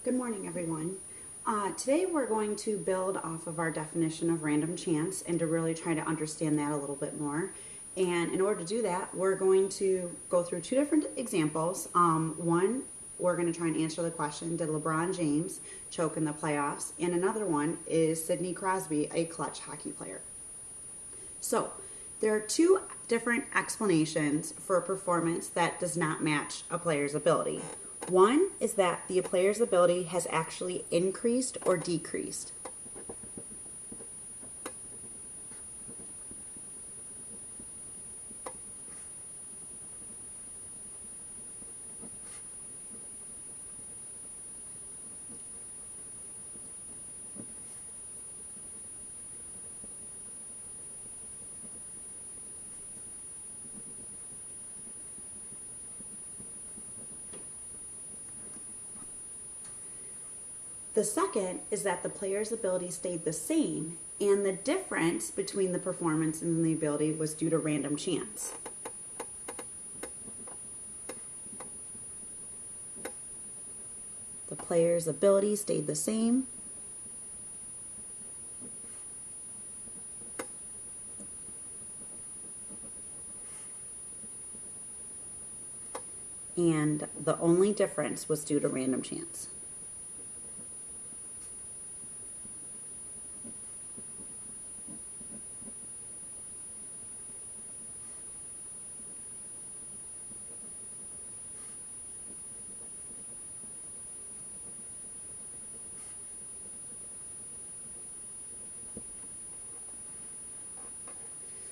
Good morning, everyone. Today we're going to build off of our definition of random chance and to really try to understand that a little bit more. And in order to do that, we're going to go through two different examples. One, we're going to try and answer the question, did LeBron James choke in the playoffs? And another one is Sydney Crosby a clutch hockey player? So there are two different explanations for a performance that does not match a player's ability. One is that the player's ability has actually increased or decreased. The second is that the player's ability stayed the same, and the difference between the performance and the ability was due to random chance. The player's ability stayed the same, and the only difference was due to random chance.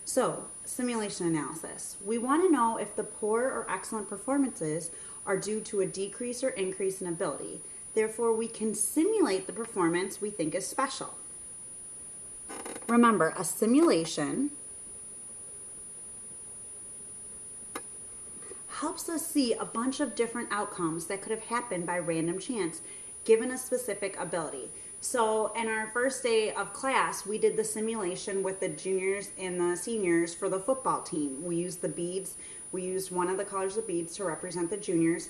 So, simulation analysis. We want to know if the poor or excellent performances are due to a decrease or increase in ability. Therefore, we can simulate the performance we think is special. Remember, a simulation helps us see a bunch of different outcomes that could have happened by random chance given a specific ability. So in our first day of class, we did the simulation with the juniors and the seniors for the football team. We used the beads. We used one of the colors of beads to represent the juniors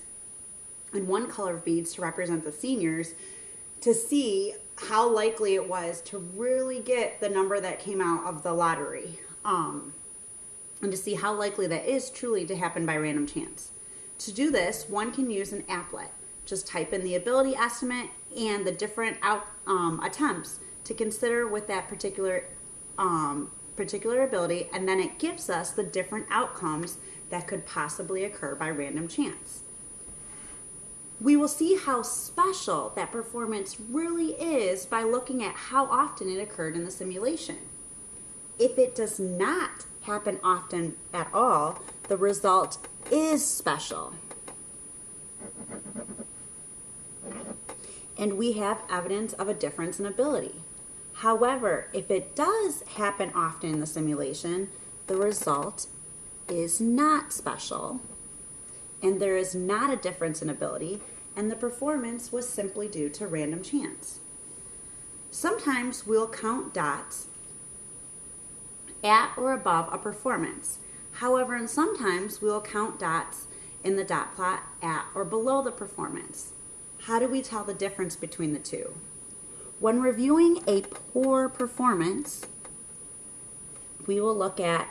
and one color of beads to represent the seniors to see how likely it was to really get the number that came out of the lottery and to see how likely that is truly to happen by random chance. To do this, one can use an applet. Just type in the ability estimate and the different attempts to consider with that particular ability, and then it gives us the different outcomes that could possibly occur by random chance. We will see how special that performance really is by looking at how often it occurred in the simulation. If it does not happen often at all, the result is special. And we have evidence of a difference in ability. However, if it does happen often in the simulation, the result is not special, and there is not a difference in ability, and the performance was simply due to random chance. Sometimes we'll count dots at or above a performance. However, and sometimes we'll count dots in the dot plot at or below the performance. How do we tell the difference between the two? When reviewing a poor performance, we will look at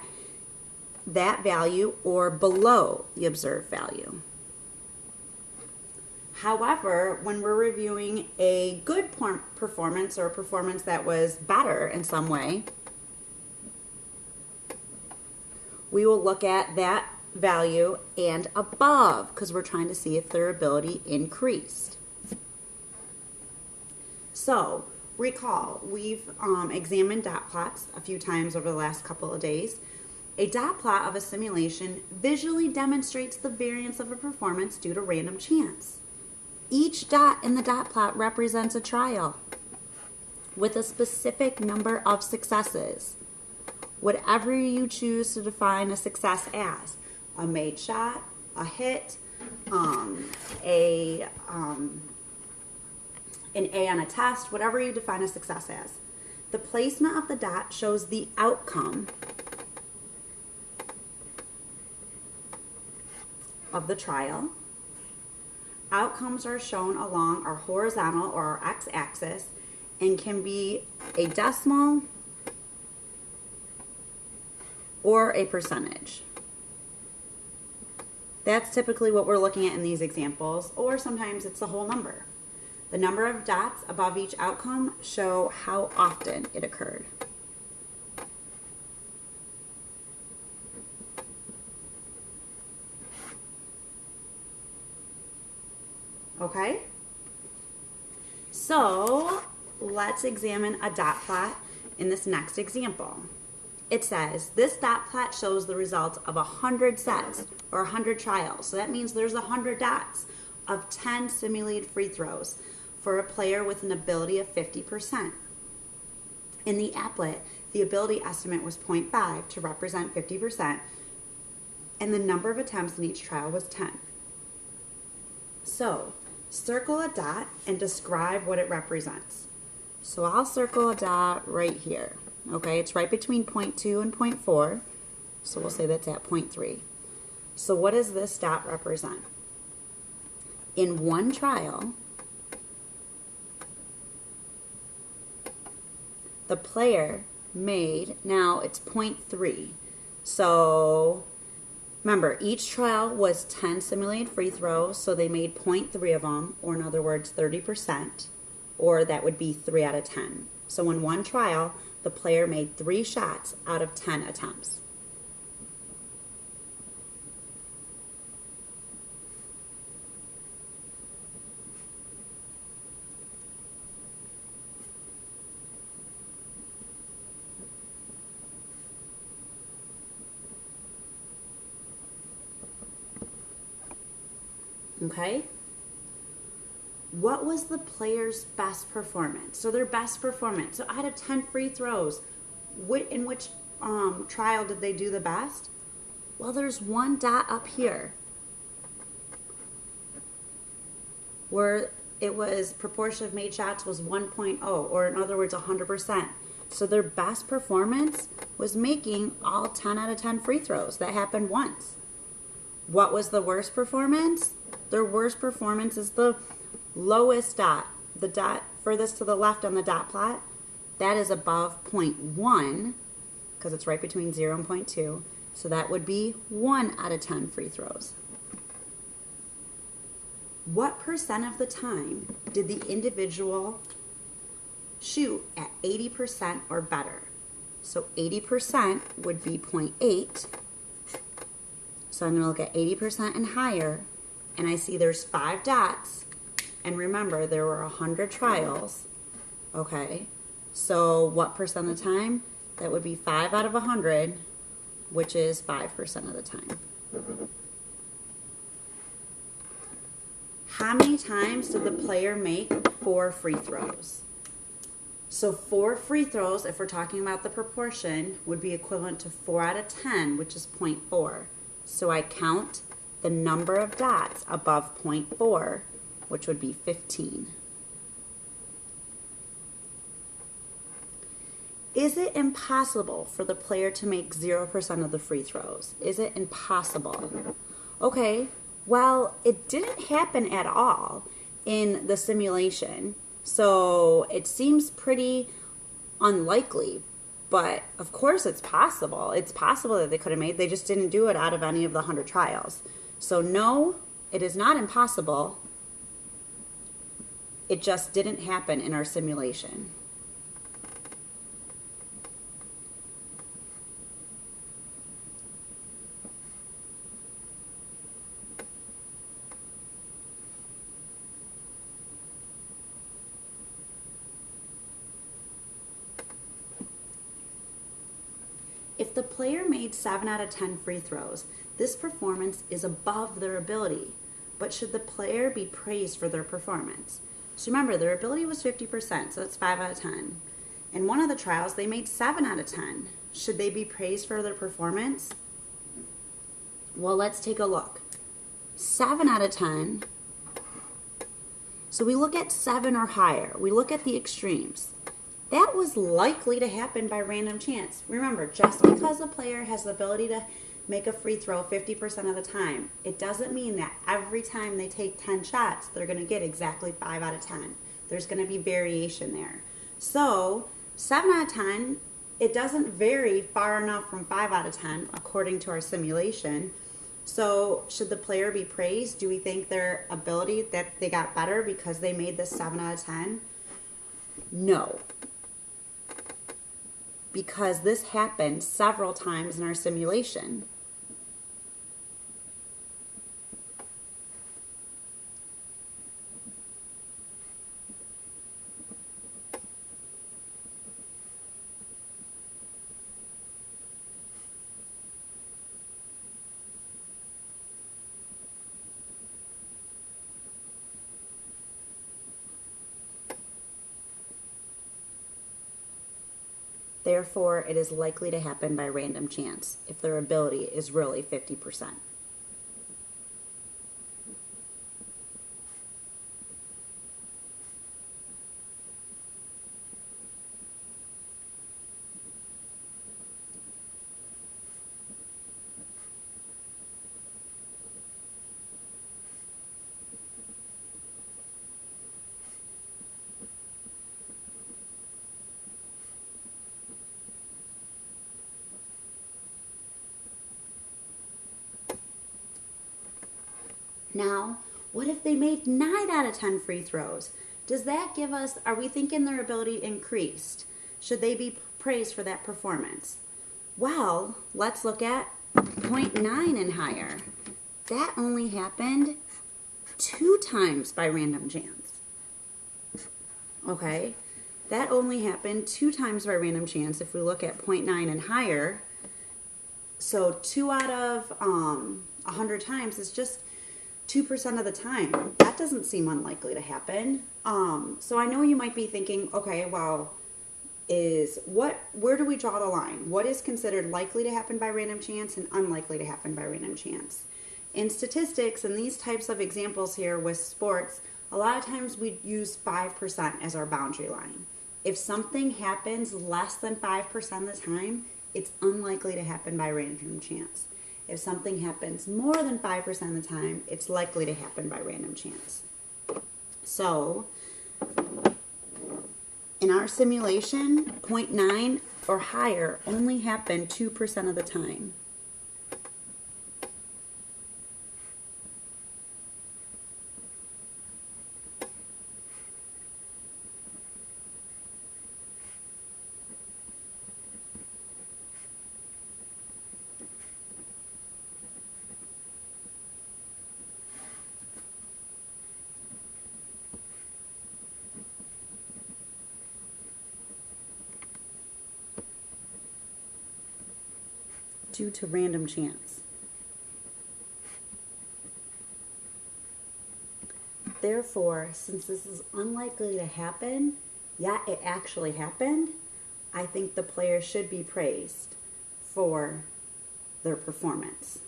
that value or below the observed value. However, when we're reviewing a good performance or a performance that was better in some way, we will look at that value and above because we're trying to see if their ability increased. So, recall, we've examined dot plots a few times over the last couple of days. A dot plot of a simulation visually demonstrates the variance of a performance due to random chance. Each dot in the dot plot represents a trial with a specific number of successes. Whatever you choose to define a success as, a made shot, a hit, an A on a test, whatever you define a success as. The placement of the dot shows the outcome of the trial. Outcomes are shown along our horizontal or our x-axis and can be a decimal or a percentage. That's typically what we're looking at in these examples, or sometimes it's the whole number. The number of dots above each outcome show how often it occurred. Okay? So let's examine a dot plot in this next example. It says, this dot plot shows the results of 100 sets or 100 trials. So that means there's 100 dots of 10 simulated free throws for a player with an ability of 50%. In the applet, the ability estimate was 0.5 to represent 50%, and the number of attempts in each trial was 10. So, circle a dot and describe what it represents. So I'll circle a dot right here. Okay, it's right between 0.2 and 0.4, so we'll say that's at 0.3. So what does this dot represent? In one trial, the player made, now it's 0.3. So remember, each trial was 10 simulated free throws, so they made 0.3 of them, or in other words, 30%, or that would be 3 out of 10. So in one trial, the player made 3 shots out of 10 attempts. Okay? What was the player's best performance? So their best performance. So out of 10 free throws, in which trial did they do the best? Well, there's one dot up here where it was proportion of made shots was 1.0, or in other words, 100%. So their best performance was making all 10 out of 10 free throws. That happened once. What was the worst performance? Their worst performance is the lowest dot, the dot furthest to the left on the dot plot. That is above 0.1, because it's right between 0 and 0.2. So that would be 1 out of 10 free throws. What percent of the time did the individual shoot at 80% or better? So 80% would be 0.8. So I'm going to look at 80% and higher, and I see there's 5 dots. And remember, there were 100 trials. Okay, so what percent of the time? That would be 5 out of 100, which is 5% of the time. How many times did the player make 4 free throws? So 4 free throws, if we're talking about the proportion, would be equivalent to 4 out of 10, which is 0.4. So I count the number of dots above 0.4, which would be 15. Is it impossible for the player to make 0% of the free throws? Is it impossible? Okay, well, it didn't happen at all in the simulation, so it seems pretty unlikely, but of course it's possible. It's possible that they could have made, they just didn't do it out of any of the 100 trials. So no, it is not impossible. It just didn't happen in our simulation. If the player made 7 out of 10 free throws, this performance is above their ability. But should the player be praised for their performance? So remember, their ability was 50%, so that's 5 out of 10. In one of the trials, they made 7 out of 10. Should they be praised for their performance? Well, let's take a look. 7 out of 10. So we look at 7 or higher. We look at the extremes. That was likely to happen by random chance. Remember, just because a player has the ability to make a free throw 50% of the time. It doesn't mean that every time they take 10 shots, they're going to get exactly 5 out of 10. There's going to be variation there. So 7 out of 10, it doesn't vary far enough from 5 out of 10 according to our simulation. So should the player be praised? Do we think their ability that they got better because they made this 7 out of 10? No. Because this happened several times in our simulation. Therefore, it is likely to happen by random chance if their ability is really 50%. Now, what if they made 9 out of 10 free throws? Does that give us, are we thinking their ability increased? Should they be praised for that performance? Well, let's look at 0.9 and higher. That only happened 2 times by random chance. Okay, that only happened 2 times by random chance if we look at 0.9 and higher. So 2 out of 100 times is just 2% of the time. That doesn't seem unlikely to happen. So I know you might be thinking, okay, well, where do we draw the line? What is considered likely to happen by random chance and unlikely to happen by random chance? In statistics and these types of examples here with sports, a lot of times we use 5% as our boundary line. If something happens less than 5% of the time, it's unlikely to happen by random chance. If something happens more than 5% of the time, it's likely to happen by random chance. So, in our simulation, 0.9 or higher only happened 2% of the time. Due to random chance. Therefore, since this is unlikely to happen, yet it actually happened, I think the player should be praised for their performance.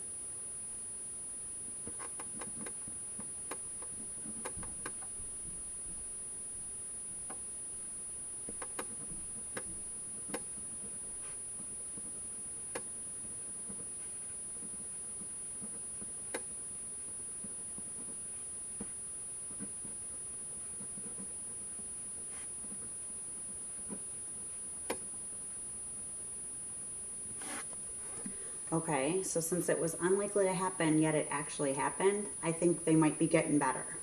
Okay, so since it was unlikely to happen, yet it actually happened, I think they might be getting better.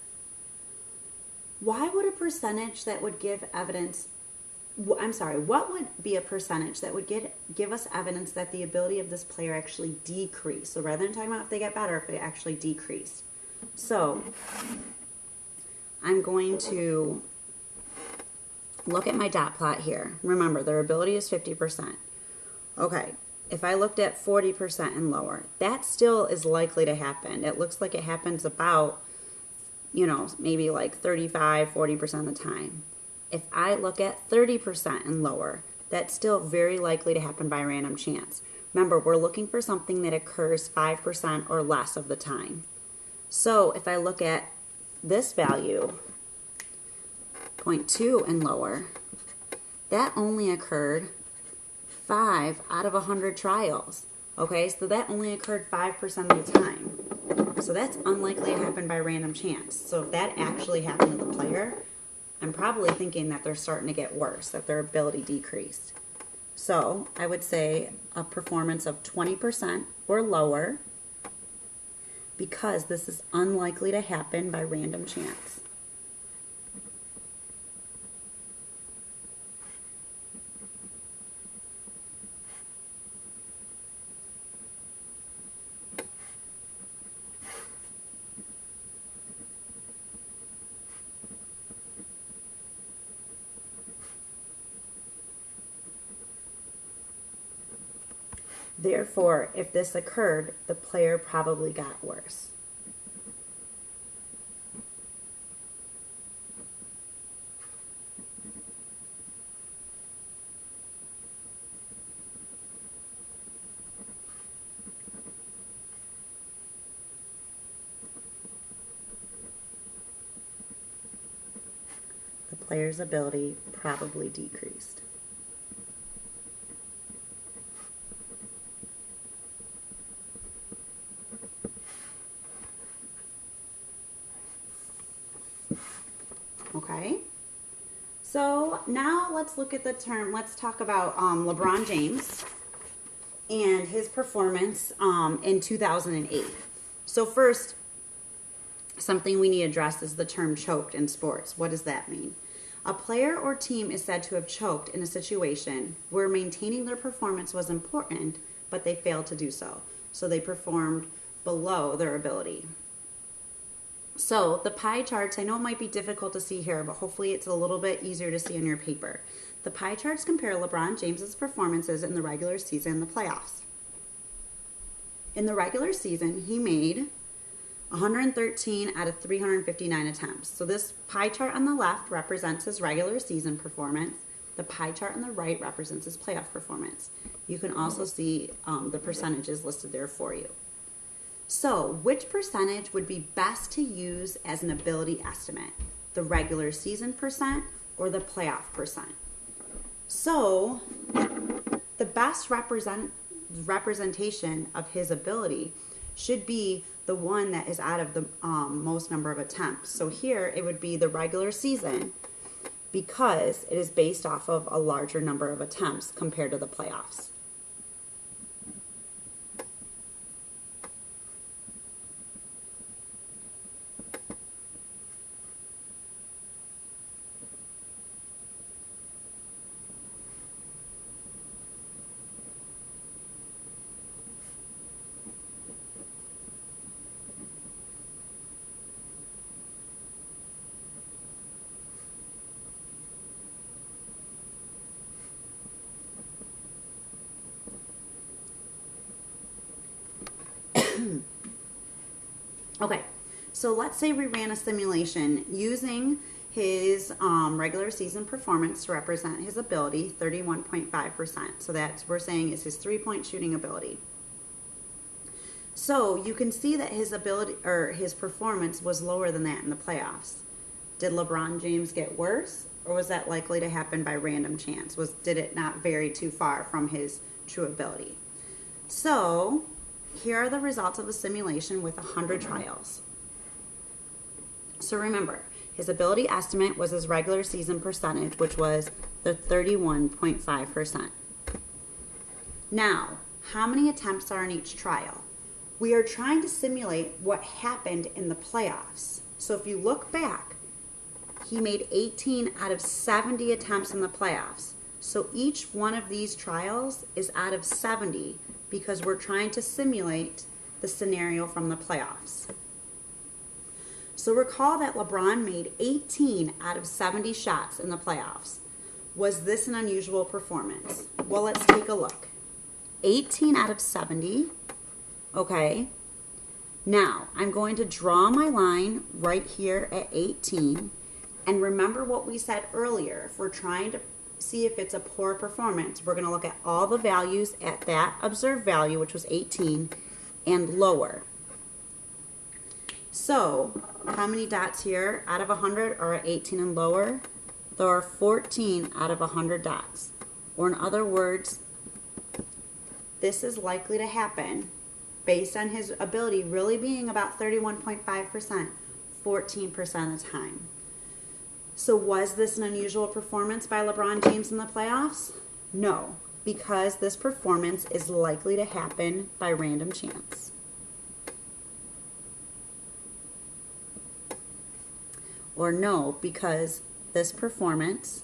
Why would a percentage that would give evidence, what would be a percentage that would give us evidence that the ability of this player actually decreased? So rather than talking about if they get better, if it actually decreased. So I'm going to look at my dot plot here. Remember, their ability is 50%. Okay. If I looked at 40% and lower, that still is likely to happen. It looks like it happens about, maybe like 35, 40% of the time. If I look at 30% and lower, that's still very likely to happen by random chance. Remember, we're looking for something that occurs 5% or less of the time. So if I look at this value, 0.2 and lower, that only occurred 5 out of 100 trials. Okay, so that only occurred 5% of the time. So that's unlikely to happen by random chance. So if that actually happened to the player, I'm probably thinking that they're starting to get worse, that their ability decreased. So I would say a performance of 20% or lower, because this is unlikely to happen by random chance. Therefore, if this occurred, the player probably got worse. The player's ability probably decreased. Okay, so now let's look at the term, let's talk about LeBron James and his performance in 2008. So first, something we need to address is the term choked in sports. What does that mean? A player or team is said to have choked in a situation where maintaining their performance was important, but they failed to do so. So they performed below their ability. So the pie charts, I know it might be difficult to see here, but hopefully it's a little bit easier to see on your paper. The pie charts compare LeBron James's performances in the regular season and the playoffs. In the regular season, he made 113 out of 359 attempts. So this pie chart on the left represents his regular season performance. The pie chart on the right represents his playoff performance. You can also see the percentages listed there for you. So, which percentage would be best to use as an ability estimate? The regular season percent or the playoff percent? So, the best representation of his ability should be the one that is out of the most number of attempts. So here it would be the regular season, because it is based off of a larger number of attempts compared to the playoffs. Okay, so let's say we ran a simulation using his regular season performance to represent his ability, 31.5%. So that's, we're saying, is his three-point shooting ability. So you can see that his ability, or his performance, was lower than that in the playoffs. Did LeBron James get worse, or was that likely to happen by random chance? Did it not vary too far from his true ability? So here are the results of a simulation with 100 trials. So remember, his ability estimate was his regular season percentage, which was the 31.5%. Now, how many attempts are in each trial? We are trying to simulate what happened in the playoffs. So if you look back, he made 18 out of 70 attempts in the playoffs. So each one of these trials is out of 70, because we're trying to simulate the scenario from the playoffs. So recall that LeBron made 18 out of 70 shots in the playoffs. Was this an unusual performance? Well, let's take a look. 18 out of 70. Okay. Now, I'm going to draw my line right here at 18. And remember what we said earlier. If we're trying to see if it's a poor performance, we're going to look at all the values at that observed value, which was 18, and lower. So, how many dots here out of 100 are at 18 and lower? There are 14 out of 100 dots. Or in other words, this is likely to happen based on his ability really being about 31.5%, 14% of the time. So was this an unusual performance by LeBron James in the playoffs? No, because this performance is likely to happen by random chance. Or no, because this performance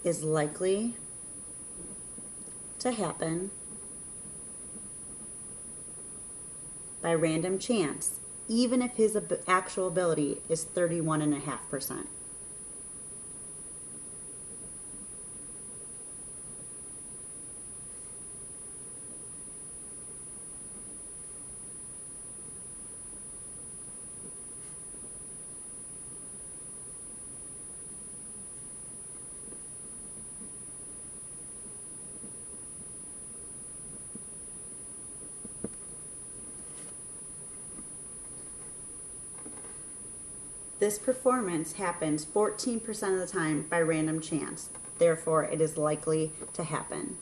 is likely to happen by random chance, even if his actual ability is 31.5%. This performance happens 14% of the time by random chance. Therefore, it is likely to happen.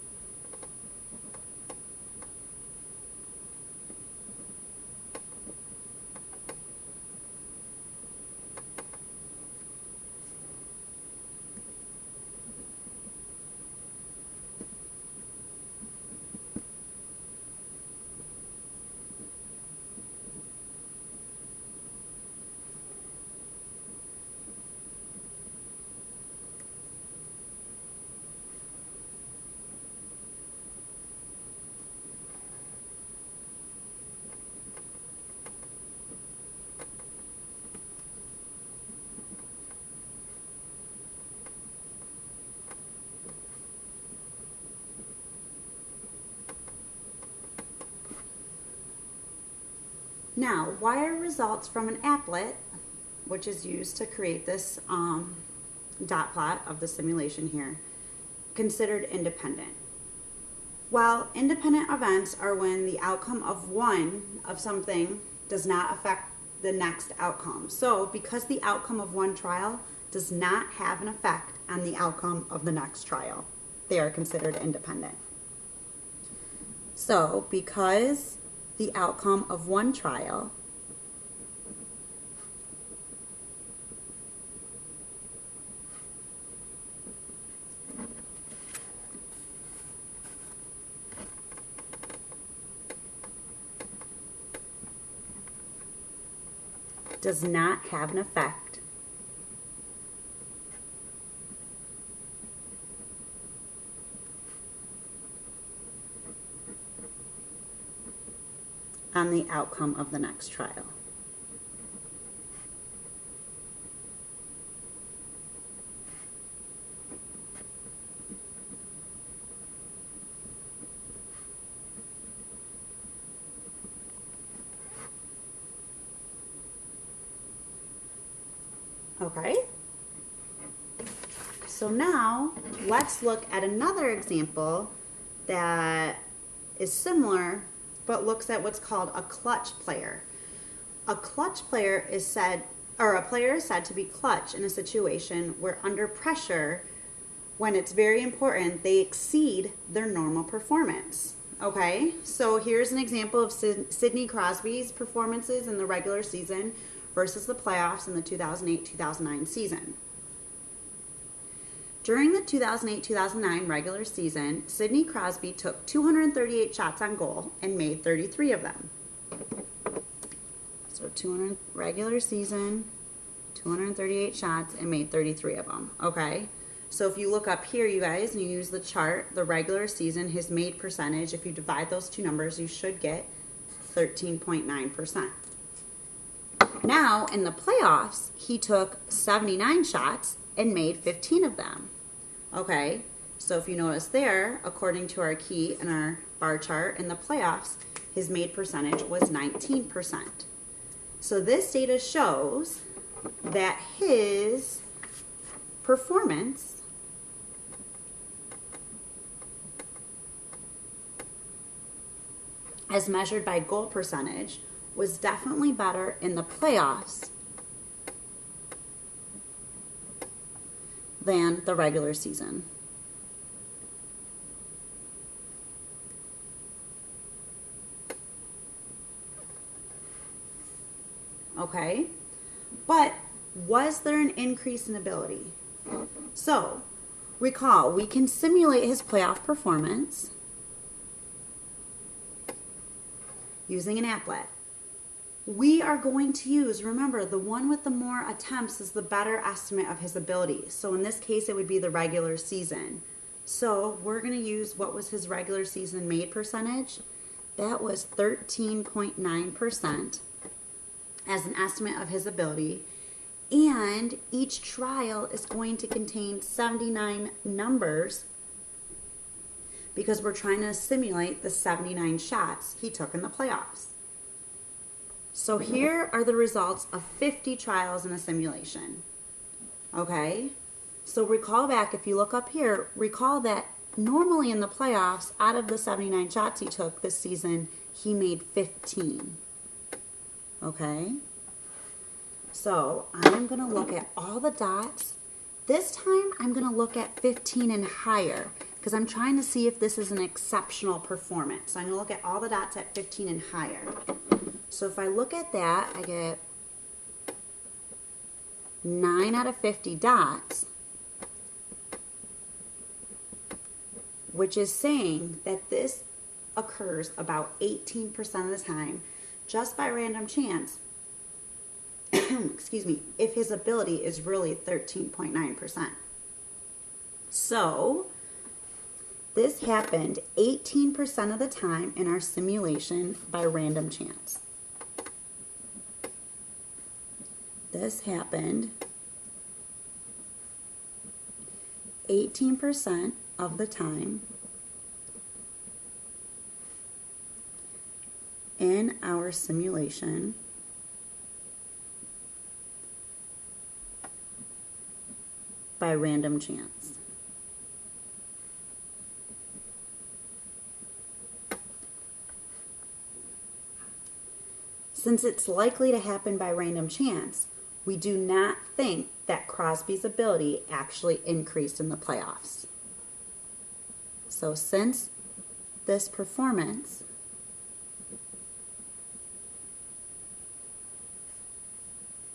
Now, why are results from an applet, which is used to create this dot plot of the simulation here, considered independent? Well, independent events are when the outcome of one of something does not affect the next outcome. So, because the outcome of one trial does not have an effect on the outcome of the next trial, they are considered independent. So, because the outcome of one trial does not have an effect on the outcome of the next trial. Okay, so now let's look at another example that is similar but looks at what's called a clutch player. A clutch player is said, or a player is said to be clutch in a situation where under pressure, when it's very important, they exceed their normal performance. Okay, so here's an example of Sydney Crosby's performances in the regular season versus the playoffs in the 2008-2009 season. During the 2008-2009 regular season, Sydney Crosby took 238 shots on goal and made 33 of them. So regular season, 238 shots and made 33 of them. Okay, so if you look up here, you guys, and you use the chart, the regular season, his made percentage, if you divide those two numbers, you should get 13.9%. Now, in the playoffs, he took 79 shots and made 15 of them. Okay, so if you notice there, according to our key in our bar chart, in the playoffs, his made percentage was 19%. So this data shows that his performance as measured by goal percentage was definitely better in the playoffs than the regular season. Okay, but was there an increase in ability? So, recall, we can simulate his playoff performance using an applet. We are going to use, remember, the one with the more attempts is the better estimate of his ability. So in this case, it would be the regular season. So we're going to use, what was his regular season made percentage? That was 13.9% as an estimate of his ability. And each trial is going to contain 79 numbers because we're trying to simulate the 79 shots he took in the playoffs. So here are the results of 50 trials in a simulation. Okay? So recall back, if you look up here, recall that normally in the playoffs, out of the 79 shots he took this season, he made 15. Okay? So I'm going to look at all the dots. This time I'm going to look at 15 and higher because I'm trying to see if this is an exceptional performance. So I'm going to look at all the dots at 15 and higher. So if I look at that, I get 9 out of 50 dots, which is saying that this occurs about 18% of the time just by random chance, excuse me, if his ability is really 13.9%. So this happened 18% of the time in our simulation by random chance. This happened 18% of the time in our simulation by random chance. Since it's likely to happen by random chance, we do not think that Crosby's ability actually increased in the playoffs. So since this performance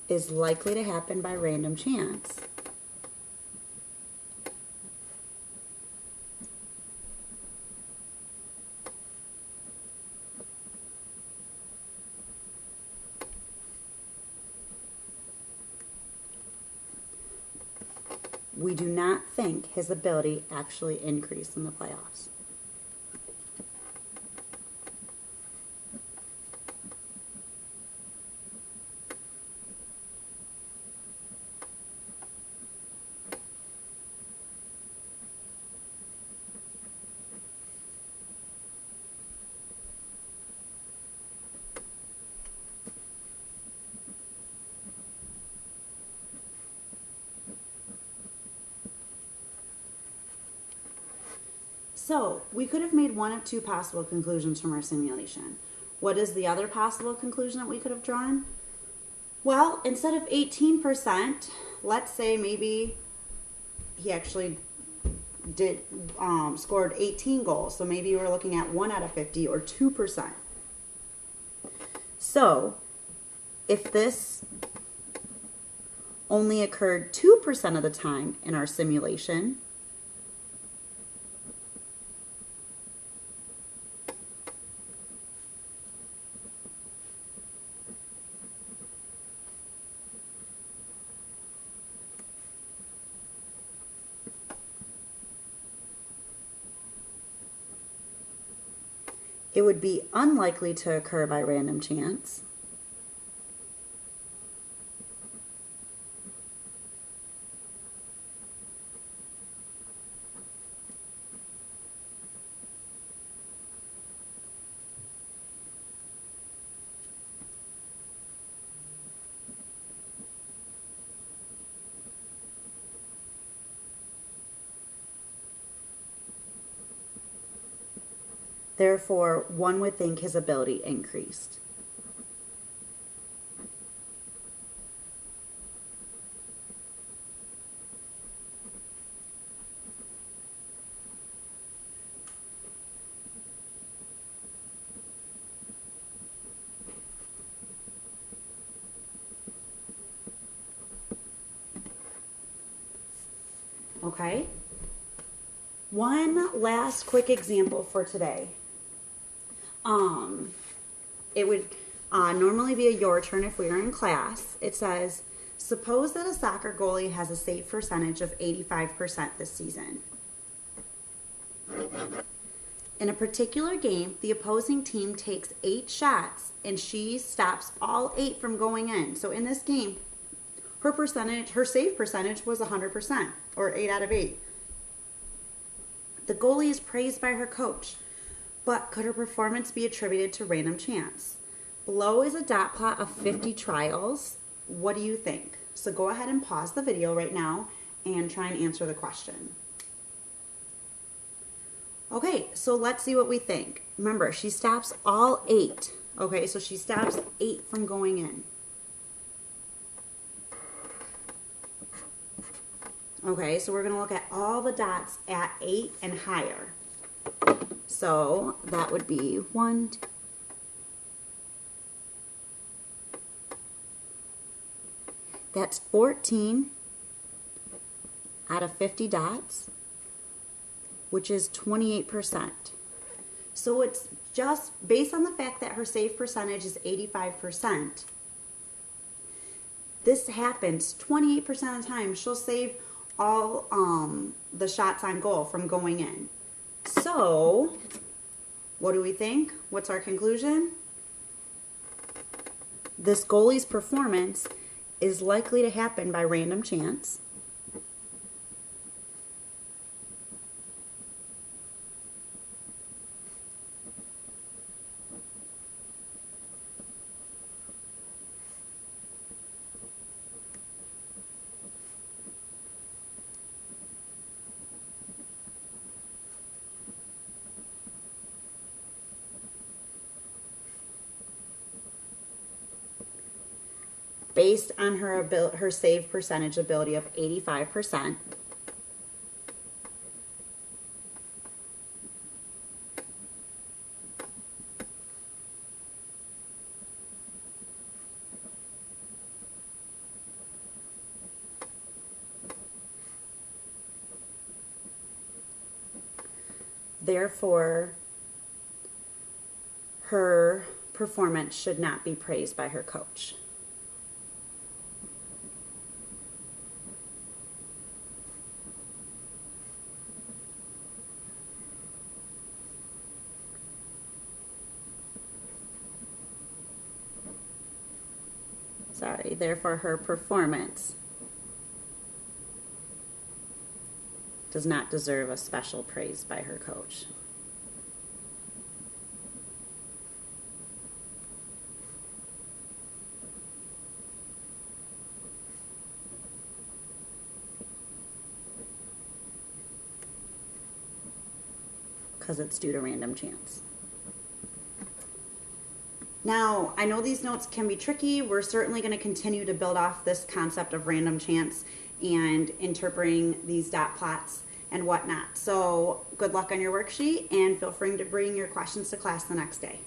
is likely to happen by random chance, we do not think his ability actually increased in the playoffs. So we could have made one of two possible conclusions from our simulation. What is the other possible conclusion that we could have drawn? Well, instead of 18%, let's say maybe he actually did scored 18 goals. So maybe we're looking at 1 out of 50 or 2%. So if this only occurred 2% of the time in our simulation, it would be unlikely to occur by random chance. Therefore, one would think his ability increased. Okay? One last quick example for today. It would normally be a your turn if we were in class. It says, suppose that a soccer goalie has a save percentage of 85% this season. In a particular game, the opposing team takes 8 shots and she stops all 8 from going in. So in this game, her save percentage was 100%, or 8 out of 8. The goalie is praised by her coach, but could her performance be attributed to random chance? Below is a dot plot of 50 trials. What do you think? So go ahead and pause the video right now and try and answer the question. Okay, so let's see what we think. Remember, she stops all 8. Okay, so she stops 8 from going in. Okay, so we're going to look at all the dots at 8 and higher. So that would be 1, 2. That's 14 out of 50 dots, which is 28%. So it's just based on the fact that her save percentage is 85%. This happens 28% of the time. She'll save all the shots on goal from going in. So what do we think? What's our conclusion? This goalie's performance is likely to happen by random chance. Based on her save percentage ability of 85%. Therefore, her performance should not be praised by her coach. Therefore, her performance does not deserve a special praise by her coach. Because it's due to random chance. Now, I know these notes can be tricky. We're certainly going to continue to build off this concept of random chance and interpreting these dot plots and whatnot. So good luck on your worksheet, and feel free to bring your questions to class the next day.